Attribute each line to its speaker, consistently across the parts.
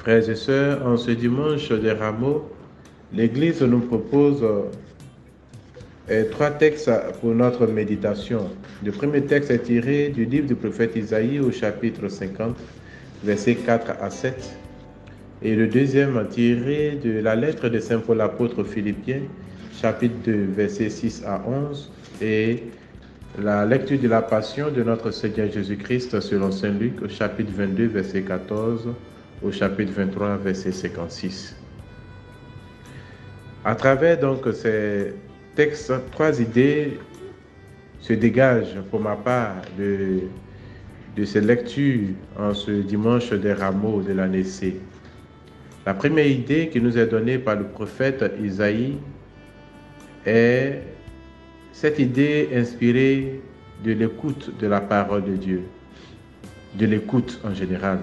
Speaker 1: Frères et sœurs, en ce dimanche des Rameaux, l'Église nous propose trois textes pour notre méditation. Le premier texte est tiré du livre du prophète Isaïe au chapitre 50, versets 4 à 7. Et le deuxième est tiré de la lettre de Saint Paul apôtre aux Philippiens, chapitre 2, versets 6 à 11. Et la lecture de la Passion de notre Seigneur Jésus-Christ selon Saint Luc au chapitre 22, verset 14, au chapitre 23, verset 56. À travers donc ces textes, trois idées se dégagent pour ma part de ces lectures en ce dimanche des Rameaux de l'année C. La première idée qui nous est donnée par le prophète Isaïe est cette idée inspirée de l'écoute de la parole de Dieu, de l'écoute en général.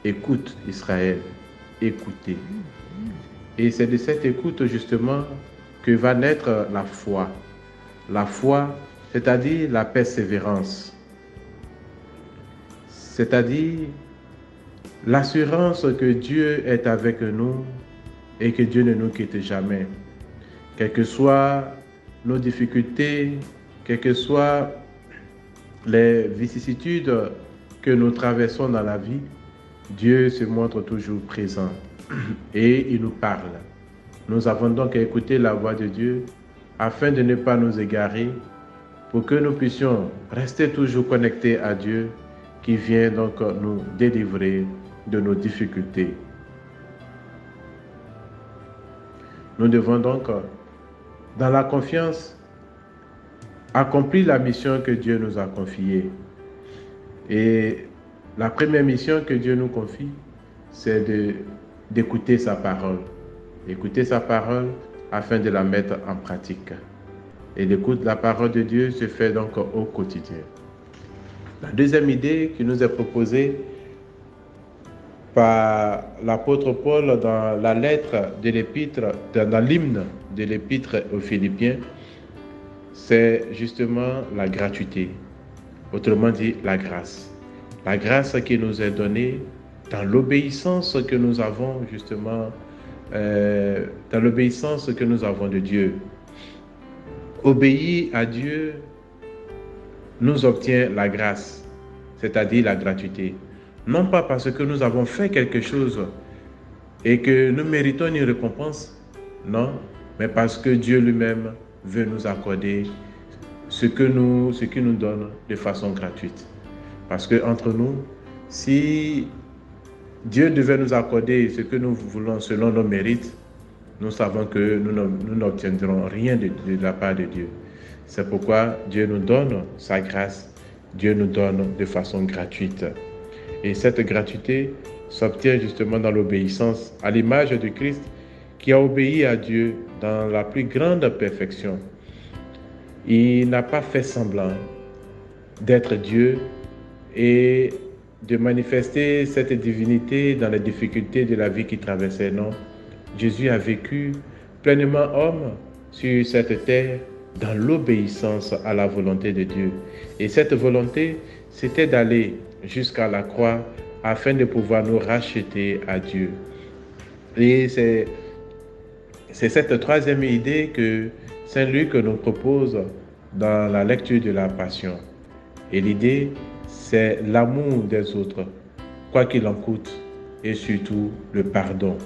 Speaker 1: Écoute Israël, écoutez. Et c'est de cette écoute justement que va naître la foi. La foi, c'est-à-dire la persévérance. C'est-à-dire l'assurance que Dieu est avec nous et que Dieu ne nous quitte jamais. Quelles que soient nos difficultés, quelles que soient les vicissitudes que nous traversons dans la vie, Dieu se montre toujours présent et il nous parle. Nous avons donc à écouter la voix de Dieu afin de ne pas nous égarer, pour que nous puissions rester toujours connectés à Dieu qui vient donc nous délivrer de nos difficultés. Nous devons donc, dans la confiance, accomplir la mission que Dieu nous a confiée. Et la première mission que Dieu nous confie, c'est d'écouter sa parole. Écouter sa parole afin de la mettre en pratique. Et l'écoute de la parole de Dieu se fait donc au quotidien. La deuxième idée qui nous est proposée par l'apôtre Paul dans la lettre de l'épître, dans l'hymne de l'épître aux Philippiens, c'est justement la gratuité. Autrement dit, la grâce. La grâce qui nous est donnée dans l'obéissance que nous avons justement, dans l'obéissance que nous avons de Dieu. Obéir à Dieu nous obtient la grâce, c'est-à-dire la gratuité. Non pas parce que nous avons fait quelque chose et que nous méritons une récompense, non, mais parce que Dieu lui-même veut nous accorder ce qu'il nous donne de façon gratuite. Parce que entre nous, si Dieu devait nous accorder ce que nous voulons selon nos mérites, nous savons que nous n'obtiendrons rien de la part de Dieu. C'est pourquoi Dieu nous donne sa grâce, Dieu nous donne de façon gratuite. Et cette gratuité s'obtient justement dans l'obéissance à l'image du Christ qui a obéi à Dieu dans la plus grande perfection. Il n'a pas fait semblant d'être Dieu et de manifester cette divinité dans les difficultés de la vie qu'il traversait. Non, Jésus a vécu pleinement homme sur cette terre dans l'obéissance à la volonté de Dieu. Et cette volonté, c'était d'aller jusqu'à la croix afin de pouvoir nous racheter à Dieu. Et c'est cette troisième idée que Saint Luc nous propose dans la lecture de la Passion. Et l'idée, c'est l'amour des autres, quoi qu'il en coûte, et surtout le pardon.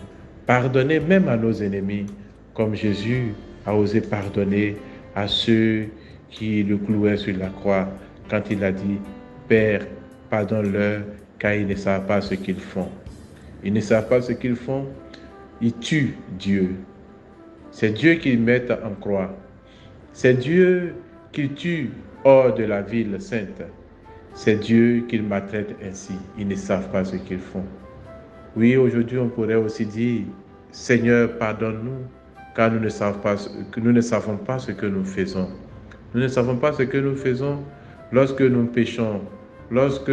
Speaker 1: Pardonner même à nos ennemis, comme Jésus a osé pardonner à ceux qui le clouaient sur la croix, quand il a dit « Père, pardonne-leur, car ils ne savent pas ce qu'ils font. » Ils ne savent pas ce qu'ils font, ils tuent Dieu. C'est Dieu qu'ils mettent en croix. C'est Dieu qu'ils tuent hors de la ville sainte. C'est Dieu qu'ils maltraitent ainsi. Ils ne savent pas ce qu'ils font. Oui, aujourd'hui, on pourrait aussi dire « Seigneur, pardonne-nous, car nous ne savons pas ce que nous faisons. » Nous ne savons pas ce que nous faisons lorsque nous péchons, lorsque,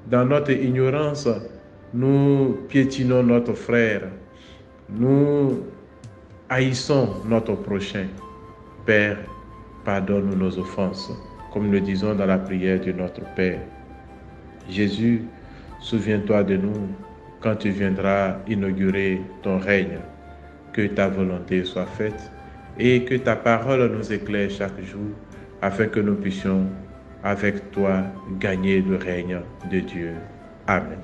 Speaker 1: dans notre ignorance, nous piétinons notre frère, nous haïssons notre prochain. Père, pardonne-nous nos offenses, comme nous le disons dans la prière de notre Père. Jésus, souviens-toi de nous quand tu viendras inaugurer ton règne. Que ta volonté soit faite et que ta parole nous éclaire chaque jour afin que nous puissions, avec toi, gagner le règne de Dieu. Amen.